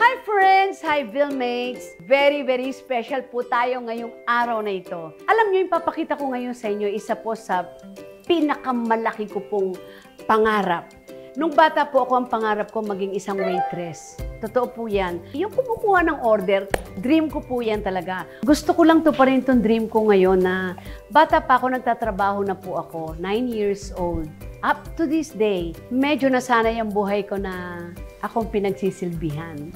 Hi friends! Hi Vilmates! Very, very special po tayo ngayong araw na ito. Alam niyo, yung papakita ko ngayon sa inyo, isa po sa pinakamalaki ko pong pangarap. Nung bata po ako, ang pangarap ko maging isang waitress. Totoo po yan. Yung kumukuha ng order, dream ko po yan talaga. Gusto ko lang to pa rin itong dream ko ngayon na bata pa ako, nagtatrabaho na po ako, 9 years old. Up to this day, medyo nasanay ang buhay ko na akong pinagsisilbihan.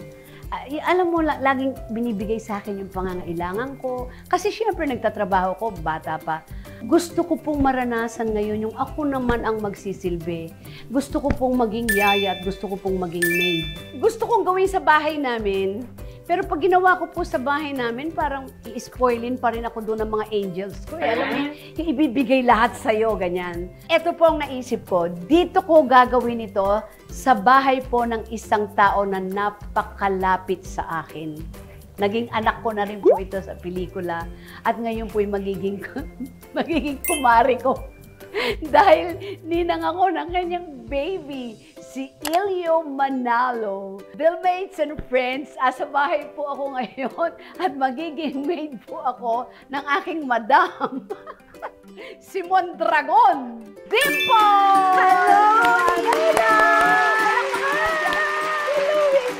Alam mo, laging binibigay sa akin yung pangangailangan ko. Kasi syempre nagtatrabaho ko, bata pa. Gusto ko pong maranasan ngayon yung ako naman ang magsisilbi. Gusto ko pong maging yaya at gusto ko pong maging maid. Gusto kong gawin sa bahay namin. Pero pag ginawa ko po sa bahay namin, parang i-spoilin pa rin ako doon ng mga angels ko. Alam mo, ibibigay lahat sa'yo, ganyan. Ito po ang naisip ko. Dito ko gagawin ito sa bahay po ng isang tao na napakalapit sa akin. Naging anak ko na rin po ito sa pelikula. At ngayon po'y magiging kumari ko. Dahil ninang ako ng kanyang baby, si Ilyo Manalo. Vilmates and friends, sa bahay po ako ngayon at magiging maid po ako ng aking madam, si Mondragon. Dimple! Hello!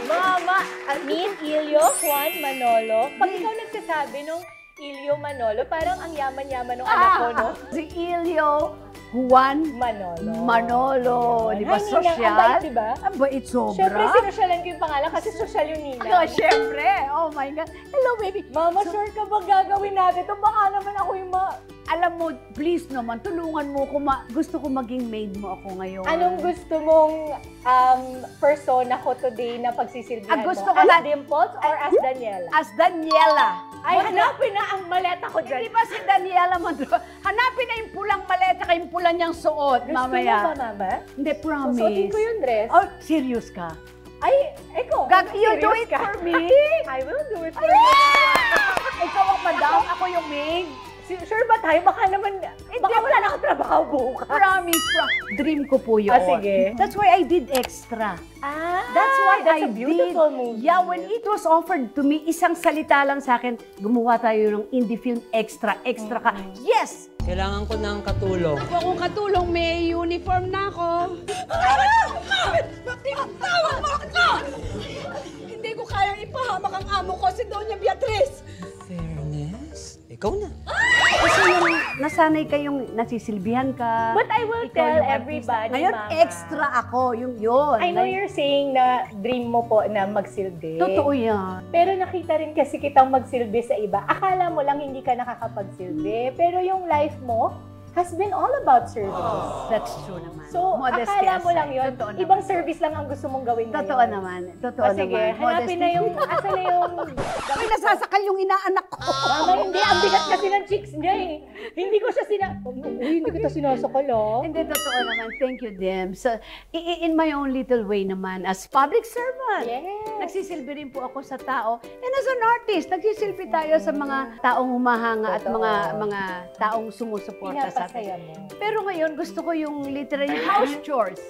Mama, meet Ilyo Juan Manolo. Pag ikaw nagsasabi nung Ilyo Manolo, parang ang yaman-yaman ng anak ko, no? Si Ilyo Juan Manolo. Di ba social? Ang bait, di ba? Ang bait sobra. Siyempre, sinusyalan ko yung pangalan kasi social yung nina. No, siyempre. Oh my God. Hello, baby. Mama, sure ka bang gagawin natin ito? Baka naman ako yung Alam mo, please naman, tulungan mo ko. Gusto ko maging maid mo ako ngayon. Anong gusto mong persona ko today na pagsisilbihan gusto mo? ko As Dimples or as Daniela? As Daniela. Ay, hanapin na ang maleta ko dyan. Hindi ba si Daniela Mondragon? Hanapin na yung pulang maleta kay yung pulang niyang suot mamaya. Gusto mo ba, Mama? Hindi, promise. Susuotin ko yung dress. Oh, serious ka? Ay, ikaw. You do it for me? I will do it for you. Ikaw ang madam, ako yung maid. Sure ba tayo? Baka naman, baka wala na akong trabaho bukas. Promise. Dream ko po yun. Sige. That's why I did extra. That's why that's a beautiful movie. Yeah, when it was offered to me, isang salita lang sa akin, gumawa tayo ng indie film extra ka. Yes! Kailangan ko ng katulong. Ako kung katulong, may uniform na ako. Tinatawag mo ako! Hindi ko kayang ipahamak ang amo ko, si Doña Beatriz! Fairness? Ikaw na. Kasi yung nasanay kayong nasisilbihan ka. But I will tell everybody, Ngayon, Mama. extra ako, yung yun. I know you're saying na dream mo po na magsilbi. Totoo yan. Pero nakita rin kasi kitang magsilbi sa iba. Akala mo lang hindi ka nakakapagsilbi. Pero yung life mo has been all about service. That's true naman. So, Modesty akala mo aside. lang yun. Totoo Ibang naman. service lang ang gusto mong gawin ngayon. Totoo naman. Totoo Sige, naman. hanapin na yung, asa na yung... Ay, nasasakal yung inaanak ko. Mama, hindi. Ang bigat kasi ng chicks niya eh. Hindi ko siya hindi kita sinasakal, oh. Hindi, totoo naman. Thank you, Dem. So, in my own little way naman, as public servant, nagsisilbi rin po ako sa tao. And as an artist, nagsisilbi tayo sa mga taong humahanga at mga taong sumusuporta sa atin. Pinapasaya mo. Pero ngayon, gusto ko yung literally house chores.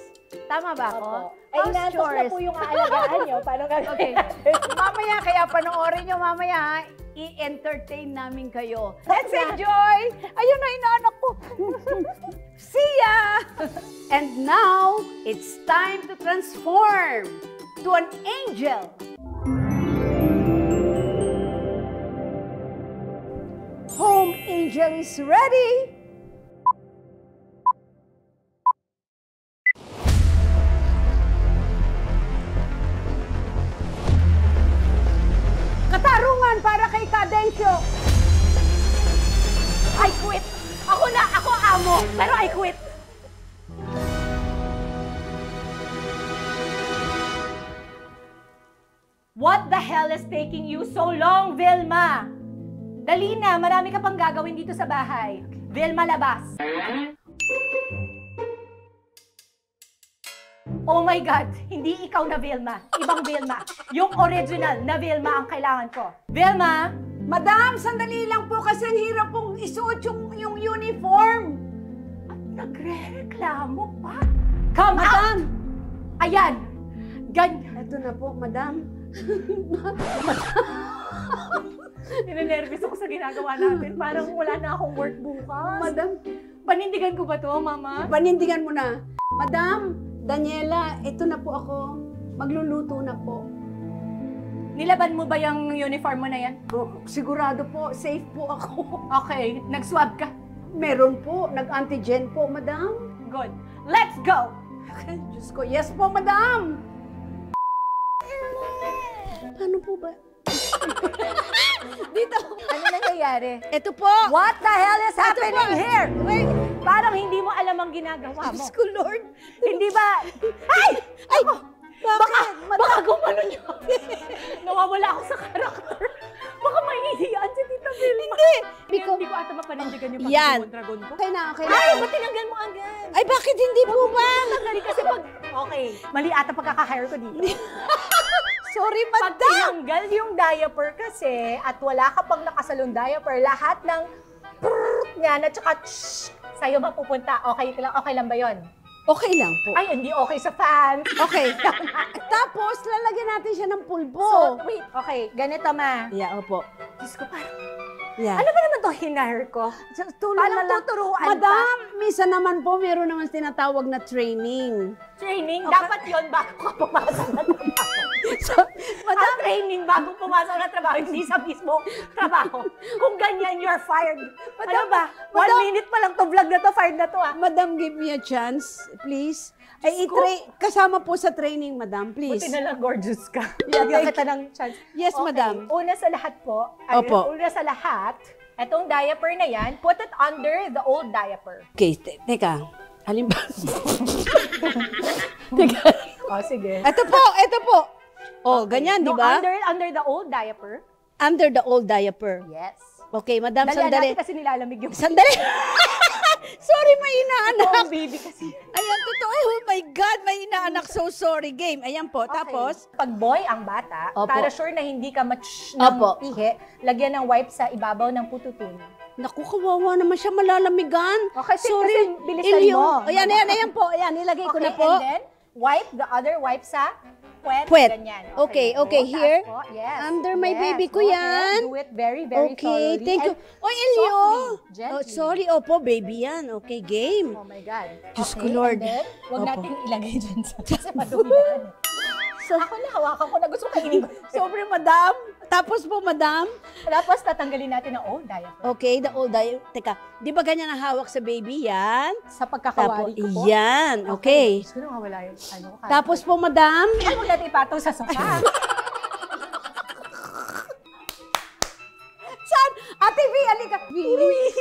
Tama ba ako? Ay, nantos na po yung aalagaan nyo. Paano gagawin? Okay. Mamaya, kaya panoorin nyo mamaya, i-entertain namin kayo. Let's enjoy! Ayun na, inaanak ko. See ya! And now, it's time to transform to an angel. Home angel is ready! Katarungan para kay Cadencio. I quit. Ako amo, pero I quit. What the hell is taking you so long, Vilma? Dali na, marami ka pang gagawin dito sa bahay. Vilma, labas. Oh my God, hindi ikaw na Vilma. Ibang Vilma. Yung original na Vilma ang kailangan ko. Vilma! Madam, sandali lang po kasi ang hirap pong isuot yung uniform. At nagre-reklamo pa. Come Madam! out! Ayan! Ganyan. Ito na po, madam. Ninenervous ako sa ginagawa natin. Parang wala na akong work bukas. Madam, Panindigan ko ba to, Mama? panindigan mo na. Madam, Daniela, ito na po ako. Magluluto na po. Nilaban mo ba yung uniform mo na yan? Oh, sigurado po, safe po ako. Okay, nag-swab ka. Meron po, nag-antigen po, madam. Good. Let's go! Ay, Diyos ko, yes po, madam! Paano po ba? Dito. Ano nangyayari? Ito po. What the hell is happening po. here? Wait, parang hindi mo alam ang ginagawa mo. Diyos ko, Lord. Hindi ba? Ay! Ay, bakit? Baka gumano niyo. Nawawala ako sa karakter. Baka mahihiyaan si Tita Vilma. Hindi. Hindi ko ata mapanindigan yung Yan. dragon ko. Okay na, okay na. Ay, ba't tinanggal mo agad? Ay, bakit hindi po ba? Tanggalin kasi pag... Okay, mali ata pagkaka-hire ko dito. Sorry, Pag madam. tinanggal yung diaper kasi at wala ka pang nakasalong diaper, lahat ng yan at saka sa'yo mapupunta. Okay lang ba yon? Okay lang po. Ay, hindi okay sa fans. Okay. Tapos, lalagyan natin siya ng pulbo. So, wait. Okay, ganito ma. Yeah, opo. Diyos ko, parang, Yeah. ano ba naman to hinahire ko? Tulong Parang na lang. tuturuan Madam, minsan naman po, meron naman tinatawag na training. Training, Okay. dapat yon bago ka pumasok na trabaho. So, Madam, training bago pumasok na trabaho, hindi sa mismo trabaho. Kung ganyan, you're fired. Ano ba? Madam- 1 minute pa lang to vlog na to, fired na to ah. Madam, give me a chance, please. Ay, Diyos ko. kasama po sa training, madam, please. Buti na lang gorgeous ka. Yeah, Bigyan thank kita ng chance. Yes, madam. Una sa lahat po, Opo. una sa lahat, etong diaper na yan, put it under the old diaper. Okay, teka. Alin ba? Teka. Oh, sige. Ito po. Oh, ganyan, di No, ba? under the old diaper. Under the old diaper. Yes. Okay, madam, Dalian sandali. natin kasi nilalamig yung Sandali. Sorry, may inaanak. oh, baby kasi. Ayan, totoo. Oh my God, may inaanak. So sorry. Game. Ayan po. Tapos, Pag boy ang bata, Opo. para sure na hindi ka match Opo. ng ihi, lagyan ng wipe sa ibabaw ng pututun. naku, kawawa naman siya, malalamigan. Okay, Sorry, kasi bilisan Ilyo. mo. Ayan po. Ayan, nilagay ko na po. And then, wipe the other wipe sa puwet. Puwet. Ganyan. Okay, Go, okay, taas here. po. Yes. Under my Yes, baby ko go yan. ahead. Do it very, very Okay, thoroughly. thank you. And Oy, Elio. softly, gently. Oh, sorry, opo, baby yan. Okay, game. Oh my God. Diyos ko, Okay, Lord. And then, huwag Opo. natin ilagay dyan sa kasi madumi na yan. So, Ako na, hawakan ko na gusto kainin ko. sobre, madam. Tapos po, madam. Tapos, tatanggalin natin ang old diaper. Okay, the old diet. Teka, di ba ganyan ang hawak sa baby? Yan. Sa pagkakawari ko po. Yan. Okay. Gusto na mawala yung ano ko. Tapos po, madam. Ay, huwag natin ipataw sa sofa. Saan? Ate V, alika.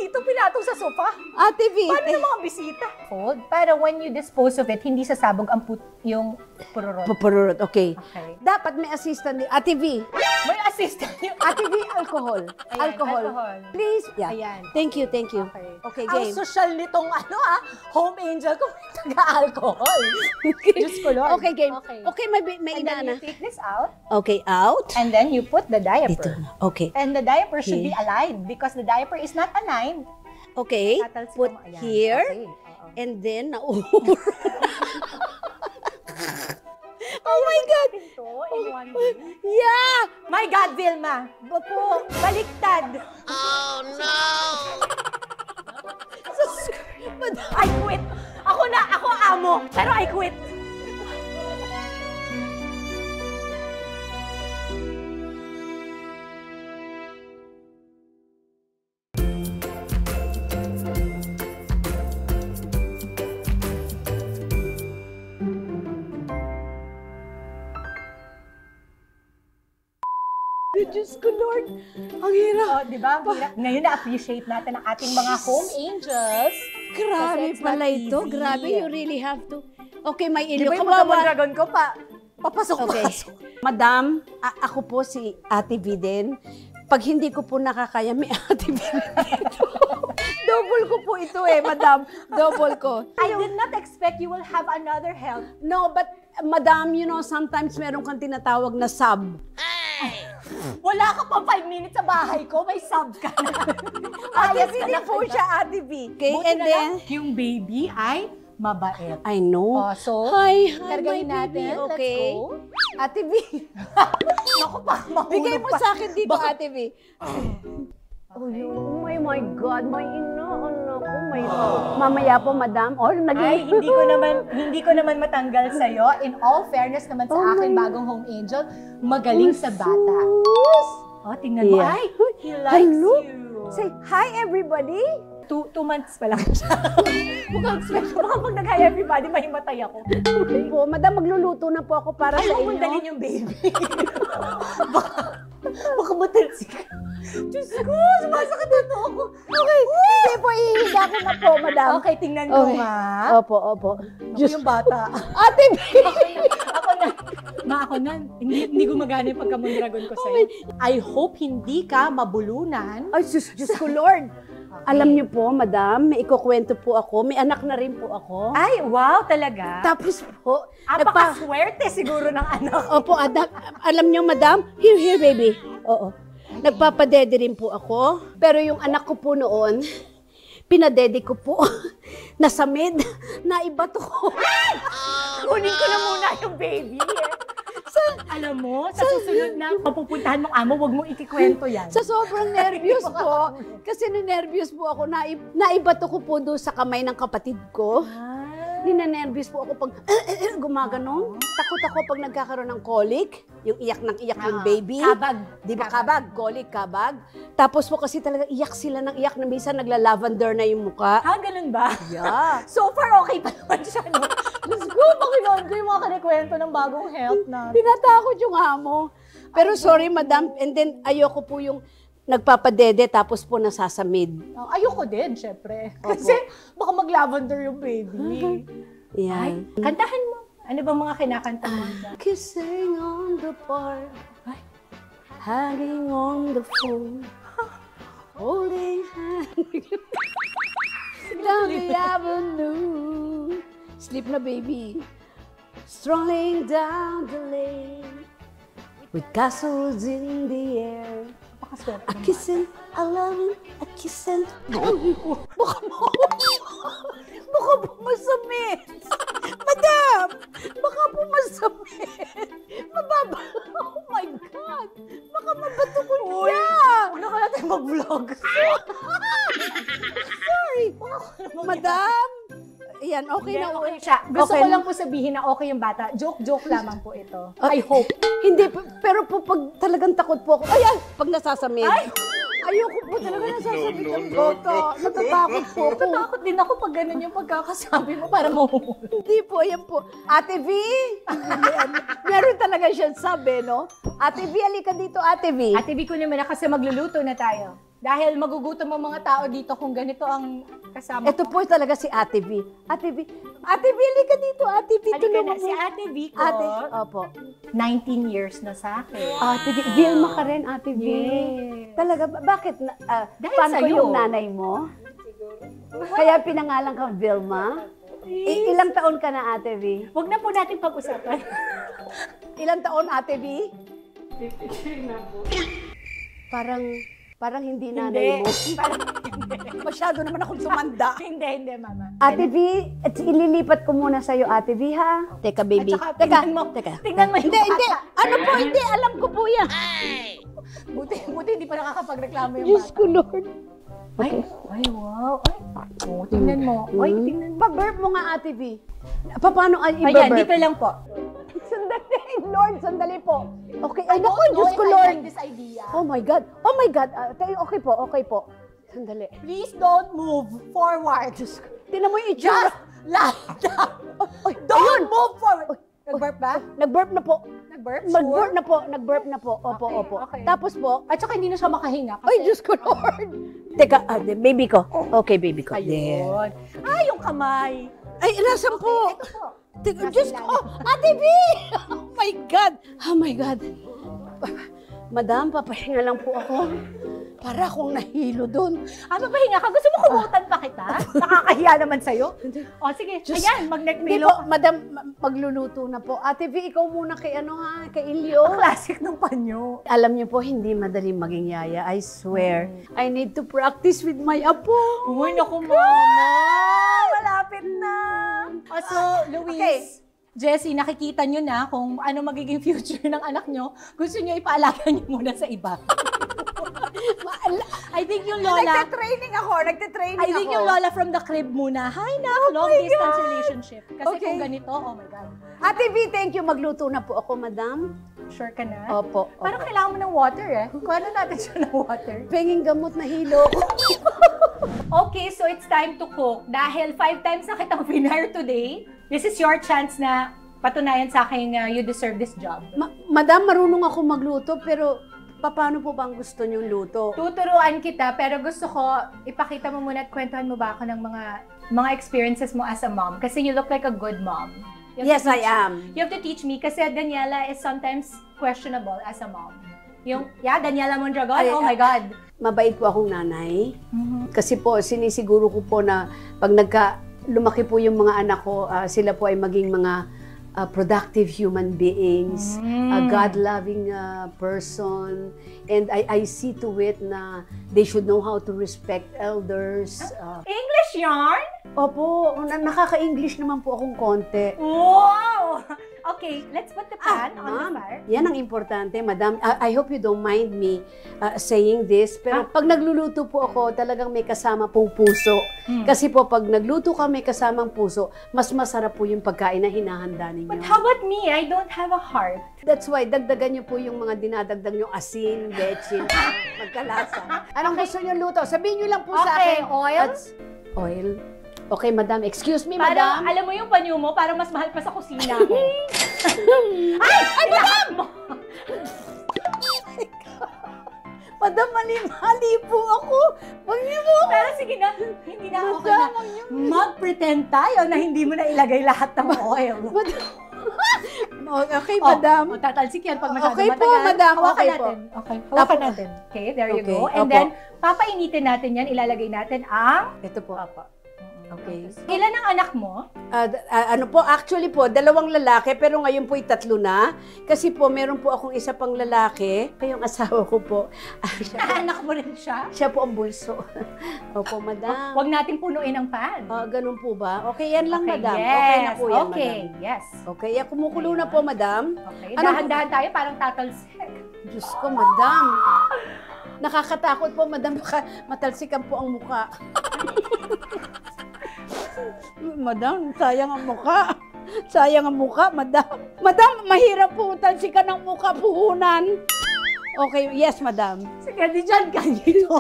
Ito pinataw sa sofa. Ate V. Paano yung mga bisita? Fold. Para when you dispose of it, hindi sasabog ang yung pururot. Pupururot. Okay. Okay. Dapat may assistant. Ate V. May assistant yung... Ate V, alcohol. Ayan, alcohol. alcohol. Please. Yeah. Ayan. Thank you, thank you. Okay. Okay, Ang game. social nitong home angel ko, taga-alcohol. Diyos ko, Lord. Okay, game. Okay. Okay, may And then inaana. you take this out, Okay, out. and then you put the Ito diaper. na. Okay. And the diaper should Okay. be aligned because the diaper is not aligned. Okay. Tatalsik Put mo, ayan. here. Okay, oo. And then, nauuro. Oh my God! Ito, in one day. Yeah! My God, Vilma! Opo, baliktad! I quit! Ako amo, pero I quit! Diyos ko, Lord. Ang hirap. Oh, di ba? Ang hirap. Ngayon na-appreciate natin ang ating mga home angels. Grabe Kasi it's pala not ito. easy. Grabe, you really have to. Okay, may Di ilyo. ba yung Kawawa. dragon ko pa? Papasok. Okay. Madam, ako po si Ate V din. Pag hindi ko po nakakaya, may Ate V dito. Double ko po ito madam. Double ko. I did not expect you will have another help. No, but madam, sometimes meron kang tinatawag na sub. Wala ka pa 5 minutes sa bahay ko, may sub ka na. Ate Ayos V ka din na po kanya. siya, Ate V. Okay, Buti and na then, lang, yung baby ay mabait. I know. Oh, so, Hi, kargahin my natin. baby. Okay. Let's go. Ate V. Naku pa, mahulog Bigay mo pa. sa akin dito, Ate V. Oh my God, my ina, anak ko, may... Mamaya po, madam. Oh, Ay, hindi ko naman matanggal sa In all fairness naman sa Oh akin, my- bagong home angel, magaling sa bata. Oh, tingnan mo. Yeah. Ay, he likes Hello? you. Say, hi everybody. 2 months pa lang siya. Mukhang special. Baka pag nag-hi everybody, mahimatay ako. Okay po, madam, magluluto na po ako para Ay, sa huwag mo inyo. dalhin yung baby. baka matalsik ka. Diyos ko, sumasakit na to ako. Okay, hindi po, ihiga ko na po, madam. Okay, tingnan ko Okay. nga. Opo, opo. Ako yung bata. Ate V. Ako na. Ako na. Hindi gumagana yung pagkamundragon ko sa'yo. I hope hindi ka mabulunan. Ay, Diyos ko, Lord. Alam niyo po, madam, may ikukwento po ako. May anak na rin po ako. Ay, wow, talaga. Tapos po, Apaka-swerte siguro ng anak. Opo, alam niyo, madam, here, baby. Oo. Nagpapadede rin po ako. Pero yung anak ko po noon, pinadede ko po. Nasamid, naibato ko. Kunin ko na muna yung baby. Alam mo, sa susunod na papupuntahan mong amo, wag mong ikikwento yan. Sa sobrang nervyos po, kasi ninervyos po ako, naibato ko po doon sa kamay ng kapatid ko. Ninenervyos po ako pag gumaganon. Takot ako pag nagkakaroon ng colic, yung iyak ng iyak yung baby. Kabag. Di ba kabag? Colic, kabag. Tapos po kasi talaga iyak sila ng iyak na minsan nagla-lavender na yung muka. Ha, ganun ba? Yeah. So far, okay pa naman siya, no? Diyos ko, pakinood ko yung mga kanikwento ng bagong health na. Tinatakot yung amo. Pero sorry, madam. And then, ayoko po yung nagpapadede tapos po nasasamid. Ayoko din, syempre. Kasi baka mag-lavender yung baby. Ay, Yan. kantahan mo. Ano bang mga kinakanta mo? Kissing on the park, hanging on the phone, holding hands down the avenue. Sleep na, baby. Strolling down the lane with castles in the air. Napakaswerte A naman. kissing, a loving, a kissing. Baka po masamit. Madam, baka po masamit. Mababa. Oh my God. Baka mabato ko niya. Huwag na ka natin mag-vlog. Sorry. Madam. Ayan, okay na. Okay siya. Gusto Okay ko na. lang po sabihin na okay yung bata. Joke lamang po ito. I hope. Hindi, pero po pag talagang takot po ako. Ayan, pag nasasamid. Ayoko po talaga nasasamid ang bata. Natatakot po ako. Natatakot din ako pag ganun yung pagkakasabi mo para mahuhulog. Hindi po, ayan po. Ate V! Meron talaga siyang sabi, no? Ate V, alika dito, Ate V. Ate B, kunin mo na kasi magluluto na tayo. Dahil magugutom ang mga tao dito kung ganito ang kasama Ito po talaga si Ate V. Ate V, alika dito, Ate V. Halika Tulungan na, mo. si Ate B ko, Ate, opo. 19 years na sa akin. Ate V, Vilma ka rin, Ate V. Yes. Talaga ba? Bakit? Dahil Paano ko sa'yo. yung nanay mo? Kaya pinangalan kang Vilma? Ilang taon ka na, Ate V? Huwag na po natin pag-usapan. Ilang taon, Ate V? Parang hindi nanay mo. Masyado naman akong tumanda. Hindi, mama. Ate V, ililipat ko muna sa'yo, Ate V, ha? Teka, baby. At saka, Teka, tingnan mo. teka. Tingnan mo yung Hindi, bata. hindi. Ano po, hindi. Alam ko po yan. Buti hindi pa nakakapagreklamo yung Diyos bata. ko, Lord. Ay, wow. Ay, oh, tingnan mo. Ay, tingnan mo. Pa-burp mo nga, Ate V. Paano ay Ayan, i-burp? dito lang po. Sandali, Lord, sandali po. Okay, ay, naku, No, Diyos ko, I Lord. like this idea. Oh my God. Oh my God. Okay po, okay po. Sandali. Please don't move forward. Tinan mo yung itsura. Just lie down. Ay, Don't move forward. Nag-burp ba? Nag-burp na po. Nag-burp? Nag-burp na po. Nag-burp na po. Opo, Okay, opo. okay. Tapos po, At saka hindi na siya makahinga. ay, Diyos ko, Lord. Teka, baby ko. Okay, baby ko. There. Ayun. Ay, yung kamay. Ay, nasan po? Ito po. Teka, Diyos ko. Ate B! Oh my God. Oh my God. Madam, papahinga lang po ako. Para akong nahilo doon. Papahinga ka? Gusto mo kumutan pa kita? Nakakahiya naman sa'yo. O, sige. Ayan, mag-neck Hindi pillow. po, madam, magluluto na po. Ate V, ikaw muna kay ano ha, kay Ilyo. Ang classic ng panyo. Alam niyo po, hindi madaling maging yaya. I swear. I need to practice with my apo. Uy, naku, mama. Malapit na. So, Luis, Okay. Jessie, nakikita nyo na kung ano magiging future ng anak nyo. Gusto nyo ipaalaga nyo muna sa iba. I think yung lola... Nagte-training ako. I think yung lola from the crib muna. Hi na, long distance relationship. Kasi Okay. kung ganito, oh my God. Ate V, thank you. Magluto na po ako, madam. Sure ka na? Opo. Parang kailangan mo ng water eh. Kuha na natin siya ng water. Penging gamot na hilo ko. Okay, so it's time to cook. Dahil 5 times na kitang finire today, this is your chance na patunayan sa akin you deserve this job. Madam, marunong ako magluto, pero paano po bang gusto niyong luto? Tuturuan kita, pero gusto ko ipakita mo muna at kwentuhan mo ba ako ng mga experiences mo as a mom. Kasi you look like a good mom. You have Yes, to I am. You have to teach me kasi Daniela is sometimes questionable as a mom. Yung, Daniela Mondragon, Ay, oh my God. Mabait po akong nanay. Mhm. Kasi po, sinisiguro ko po na pag lumaki po yung mga anak ko, sila po ay maging mga productive human beings, a God-loving person, and I see to it na they should know how to respect elders. English yarn? Opo, nakaka-English naman po akong konti. Wow! Okay, let's put the pan on Ma'am, the fire. yan ang importante, madam. I hope you don't mind me saying this, pero pag nagluluto po ako, talagang may kasama pong puso. Kasi po, pag nagluto ka may kasamang puso, mas masarap po yung pagkain na hinahanda ninyo. But how about me? I don't have a heart. That's why, dagdagan nyo po yung mga dinadagdag yung asin, bechin, magkalasa. Anong gusto nyo luto? Sabihin nyo lang po sa Okay, akin. oil? Oil? Okay, madam. Excuse me, Parang, madam. alam mo yung panyo mo, parang mas mahal pa sa kusina ko. Ay, madam! Madam, mali po ako. Wag niyo po. Pero sige na, hindi na okay na. Mag-pretend tayo na hindi mo na ilagay lahat ng oil. Okay, madam. Tatalsik yan pag masyado Okay po, matagal. madam. Hawakan Okay po. natin. Okay, hawakan natin. Okay, there you Okay, go. And opo. then, papainitin natin yan. Ilalagay natin ang... Ito po. Okay. Ilan ang anak mo? Ano po, actually po, 2 lalaki, pero ngayon po'y 3 na. Kasi po, meron po akong isa pang lalaki. Kayong asawa ko po. Anak mo rin siya? Siya po ang bulso. Opo, madam. Huwag natin punuin ang pan. Ganun po ba? Okay, yan lang, Okay, madam. yes. Okay na po yan, Okay, madam. yes. Okay, kumukulo na po, madam. Okay, Ano- dahan-dahan tayo, parang tatalsik. Diyos ko, madam. Nakakatakot po, madam. Baka matalsikan po ang muka. Madam, sayang ang muka. Sayang ang muka, madam. Madam, mahirap po talsikan ang muka, puhunan. Okay, yes, madam. Sige, di dyan ka dito.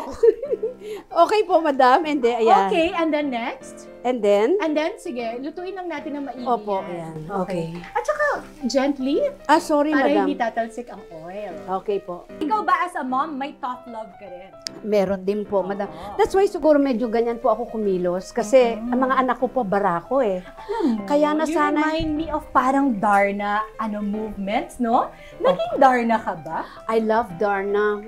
Okay po, madam. And then, ayan. Okay, and then next? And then? And then, sige, lutuin lang natin ng maigi. Opo, yan. ayan. Okay. At saka, gently, Sorry, para madam. hindi tatalsik ang oil. Okay po. Ikaw ba as a mom, may tough love ka rin? Meron din po, madam. Oo. That's why siguro medyo ganyan po ako kumilos. Kasi ang mga anak ko po, barako eh. Kaya na You sana... remind me of parang Darna movements, no? Naging Darna ka ba? I love Darna.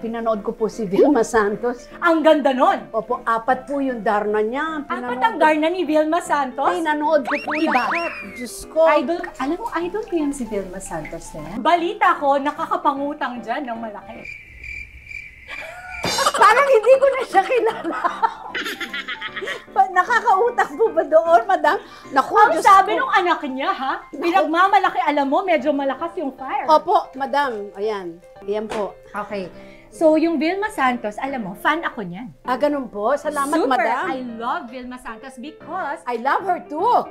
Pinanood ko po si Vilma Santos. Ang ganda nun! Opo, 4 po yung Darna niya. Apat ang Darna ni Vilma Santos? Pinanood ko po Iba. lahat. Diyos ko. Idol, alam mo, idol ko yan si Vilma Santos na yan. Balita ko, nakakapangutang dyan ng malaki. Parang hindi ko na siya kilala. Nakakautang po ba doon, madam? Naku, Ang Diyos sabi ko. nung anak niya, ha? Pinagmamalaki, alam mo, medyo malakas yung fire. Opo, madam. Ayan. Ayan po. Okay. So, yung Vilma Santos, alam mo, fan ako niyan. Ganun po. Salamat, Super! madam. I love Vilma Santos because I love her too.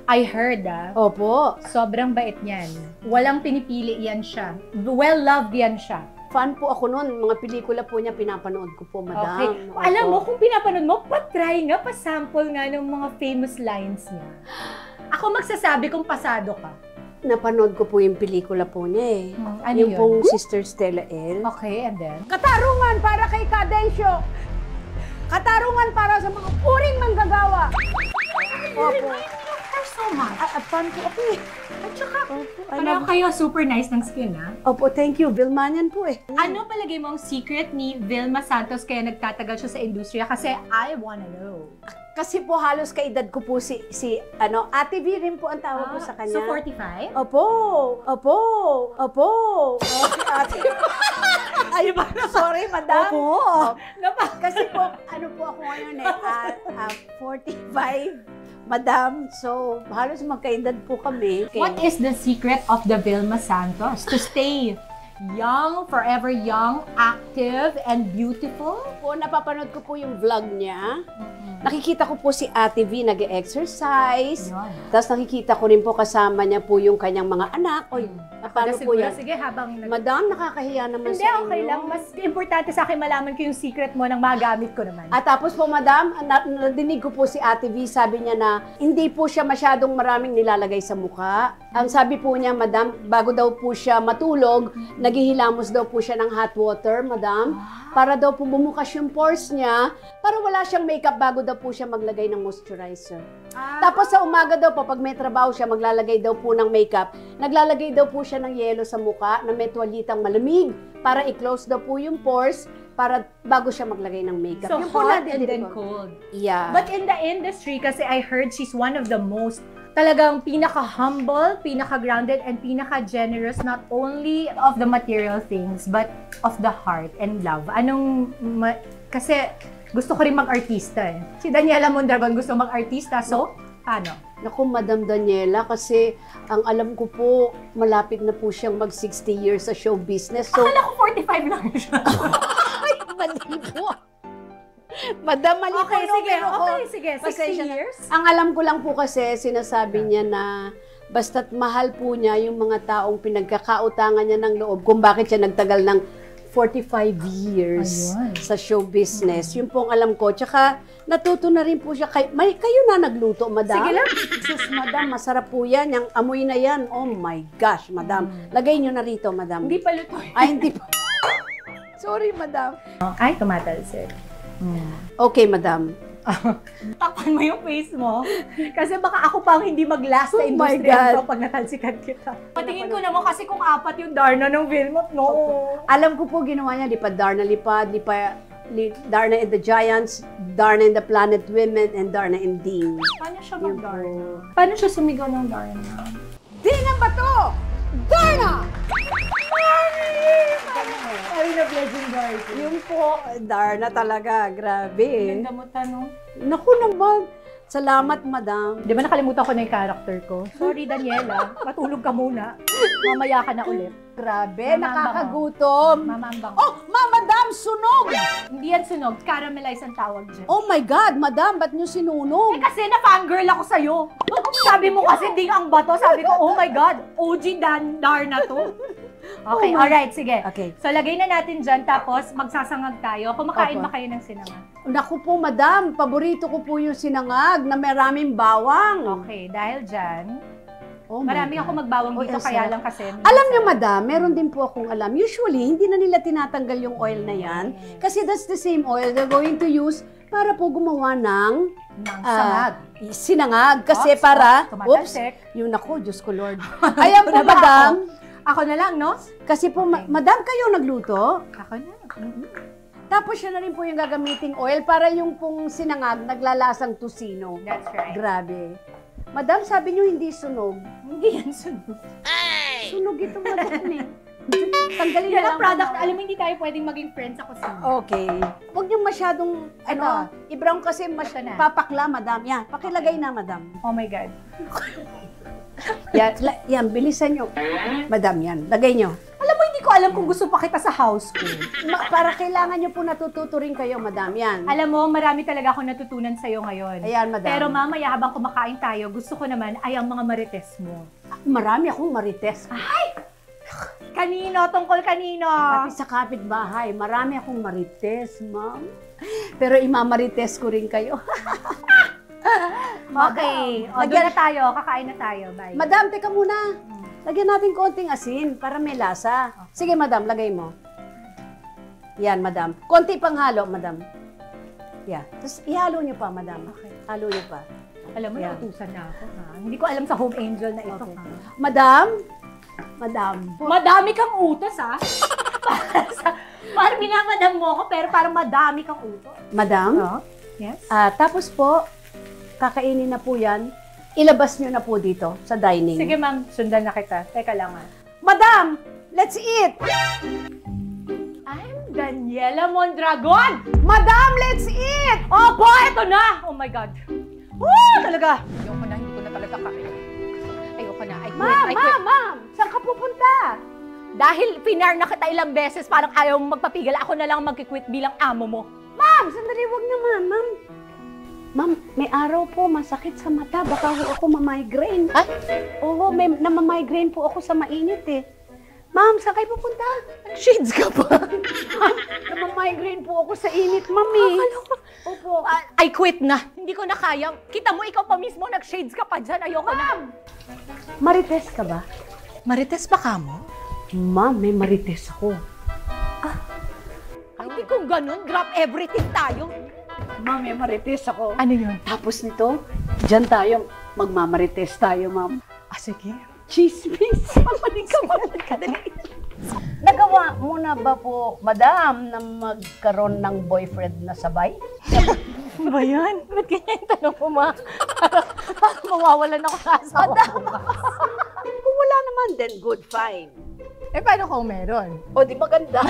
I heard, Opo. sobrang bait niyan. Walang pinipili yan siya. Well-loved yan siya. Fan po ako noon. Mga pelikula po niya pinapanood ko po, madam. Okay. Opo. Alam mo, kung pinapanood mo, pa-try nga, pa-sample nga ng mga famous lines niya. Ako magsasabi kung pasado ka. Napanood ko po yung pelikula po niya eh. Ano yung yun? pong Sister Stella L. Okay, and then? Katarungan para kay Cadensyo. Katarungan para sa mga puring manggagawa. Opo. Her so much. Fan po ako eh. At saka, Ano? pareho kayo super nice ng skin, ha? Opo, thank you. Vilmanian po eh. Ano palagay mo ang secret ni Vilma Santos kaya nagtatagal siya sa industriya? Kasi I wanna know. Kasi po halos kaedad ko po si Ate V rin po ang tawag ko sa kanya. So 45? Opo. Okay, Ate. Ay, sorry, madam. Opo. Kasi po, ano po ako ngayon eh, 45. Madam, so halos magkaedad po kami. Okay. What is the secret of the Vilma Santos to stay young, forever young, active, and beautiful? Po, napapanood ko po yung vlog niya. Nakikita ko po si Ate V nag-exercise. Yun. Tapos nakikita ko rin po kasama niya po yung kanyang mga anak. Oy, paano po Siguro, yan? sige, habang Madam, nakakahiya naman Hindi, sa inyo. okay lang. Mas importante sa akin malaman ko yung secret mo nang magamit ko naman. At tapos po, madam, nadinig ko po si Ate V, sabi niya na hindi po siya masyadong maraming nilalagay sa mukha. Ang sabi po niya, madam, bago daw po siya matulog, naghihilamos daw po siya ng hot water, madam, para daw po bumukas yung pores niya, para wala siyang makeup bago daw po siya maglagay ng moisturizer. Tapos sa umaga daw po, pag may trabaho siya, maglalagay daw po ng makeup, naglalagay daw po siya ng yelo sa mukha na may tuwalitang malamig para i-close daw po yung pores para bago siya maglagay ng makeup. So, Yung po hot and nadidinig then ko. cold. Yeah. But in the industry, kasi I heard she's one of the most talagang pinaka-humble, pinaka-grounded, and pinaka-generous not only of the material things, but of the heart and love. Kasi gusto ko rin mag-artista eh. Si Daniela Mondragon gusto mag-artista, so paano? Naku, Madam Daniela, kasi ang alam ko po, malapit na po siyang mag 60 years sa show business. So, Akala ko 45 lang siya. ay, mali po. Madam, mali po. Okay, yung sige. numero ko. Okay, sige. 60 Pasensya na. years? Ang alam ko lang po kasi, sinasabi niya na basta't mahal po niya yung mga taong pinagkakautangan niya ng loob kung bakit siya nagtagal ng 45 years Ayun. sa show business. Yun po ang alam ko. Tsaka natuto na rin po siya. Kayo na nagluto, madam? Sige lang. Sus, madam, masarap po yan. Yung amoy na yan. Oh my gosh, madam. Lagay nyo na rito, madam. Hindi pa luto. Ay, hindi pa. Sorry, madam. Ay, tumatalsik. Okay, madam. Takpan mo yung face mo. Kasi baka ako pang hindi mag-last sa Oh my industriya God. pag natalsikan kita. Patingin ko naman kasi kung apat yung Darna ng Vilma, no. Alam ko po ginawa niya, lipad Darna lipad, Darna and the Giants, Darna and the Planet Women, and Darna and Dean. Paano siya Yun mag-Darna? po. Paano siya sumigaw ng Darna? Ding ang bato! Darna! Ay, na-legendary. Yun po, Darna talaga, grabe. Ganda mo tanong. Naku naman, salamat madam. Di ba nakalimutan ko na yung character ko? Sorry, Daniela. Matulog ka muna. Mamaya ka na ulit. Grabe, Mamambang. nakakagutom. Mamambang. Oh, madam, sunog! Hindi yan sunog. Caramelize ang tawag dyan. Oh my God, madam, ba't nyo sinunog? Kasi na-fangirl ako sa'yo. Sabi mo kasi ding ang bato. Sabi ko, oh my God, OG Darna to. Okay, Oh my- alright, sige. Okay. So, lagay na natin dyan, tapos magsasangag tayo. Kumakain Opo. ba kayo ng sinangag? Naku po, madam, paborito ko po yung sinangag na maraming bawang. Okay, dahil dyan, Oh my marami God. ako magbawang Oh, dito, ang kaya sarap. lang kasi. Alam niyo, madam, meron din po akong alam. Usually, hindi na nila tinatanggal yung oil na yan. Kasi that's the same oil they're going to use para po gumawa ng Ng sangag. sinangag. Kasi Oops, para, tumatalsik. yun ako, Diyos ko Lord. Ayan po, Na ba madam. Ako na lang, no? Kasi po, madam, kayo nagluto. Ako na. Tapos siya na rin po yung gagamiting oil para yung pong sinangag naglalasang tusino. That's right. Grabe. Madam, sabi niyo hindi sunog. Hindi yan sunog. Sunog ito, madam eh. Tanggalin Yan na ang lang. product. madam. Alam mo, hindi tayo pwedeng maging friends sa kusina. Okay. Huwag niyo masyadong, i-brown kasi Ito na. papakla, madam. Yan, pakilagay na, madam. Oh my God. Yan, bilisan niyo. Madam, yan. Lagay niyo. Alam mo, hindi ko alam kung gusto pa kita sa house ko. Para kailangan niyo po natututo rin kayo, madam. Yan. Alam mo, marami talaga akong natutunan sa'yo ngayon. Ayan, madam. Pero mamaya habang kumakain tayo, gusto ko naman ay ang mga marites mo. Marami akong marites. Kanino? Tungkol kanino? Pati sa kapitbahay, marami akong marites, ma'am. Pero imamarites ko rin kayo. Okay. O, doon na tayo. Kakain na tayo. Bye. Madam, teka muna. Lagyan natin konting asin para may lasa. Sige, madam, lagay mo. Yan, madam. Konti pang halo, madam. Yan. Tapos ihalo niyo pa, madam. Okay. Halo niyo pa. Alam mo, Yeah. nautusan na ako. Ha? Hindi ko alam sa home angel na ito. Okay. Ha? Madam? Madam. Madami kang utos, ha? Parang minamadam mo ako, pero parang madami kang utos. Madam? No? Yes? Tapos po, kakainin na po yan. Ilabas niyo na po dito sa dining. Sige, ma'am. Sundan na kita. Teka lang, ha? Madam, let's eat! I'm Daniela Mondragon! Madam, let's eat! Opo, eto na! Oh my God. Talaga. Ayoko na, hindi ko na talaga kaya. Ayoko na. I quit. Ma'am, I quit. ma'am! Saan ka pupunta? Dahil pinar na kita ilang beses, parang ayaw mo magpapigil, ako na lang magkikwit bilang amo mo. Ma'am, sandali, wag naman, ma'am. Ma'am, may araw po, masakit sa mata. Baka ho ako ma-migraine. Ha? Oo, may namamigraine po ako sa mainit eh. Ma'am, saan kayo pupunta? Shades ka pa. Namamigraine po ako sa init, ma'am eh. Opo. I quit na. Hindi ko na kaya. Kita mo, ikaw pa mismo, nag-shades ka pa dyan. Ayoko na. Marites ka ba? Marites pa ka mo? Ma'am, may marites ako. Ay, hindi kung ganun. Drop everything tayo. Ma'am, may marites ako. Ano yun? Tapos nito, dyan tayo, magmamarites tayo, ma'am. Sige. Chismis. Mamaling ka, mamaling ka. Nagawa mo na ba po, madam, na magkaroon ng boyfriend na sabay? Ano ba yan? Ba't ganyan yung tanong mo, ma? Parang mawawalan ako sa asawa ko. Kung wala naman, then good, fine. Eh, paano kung meron? O, di maganda.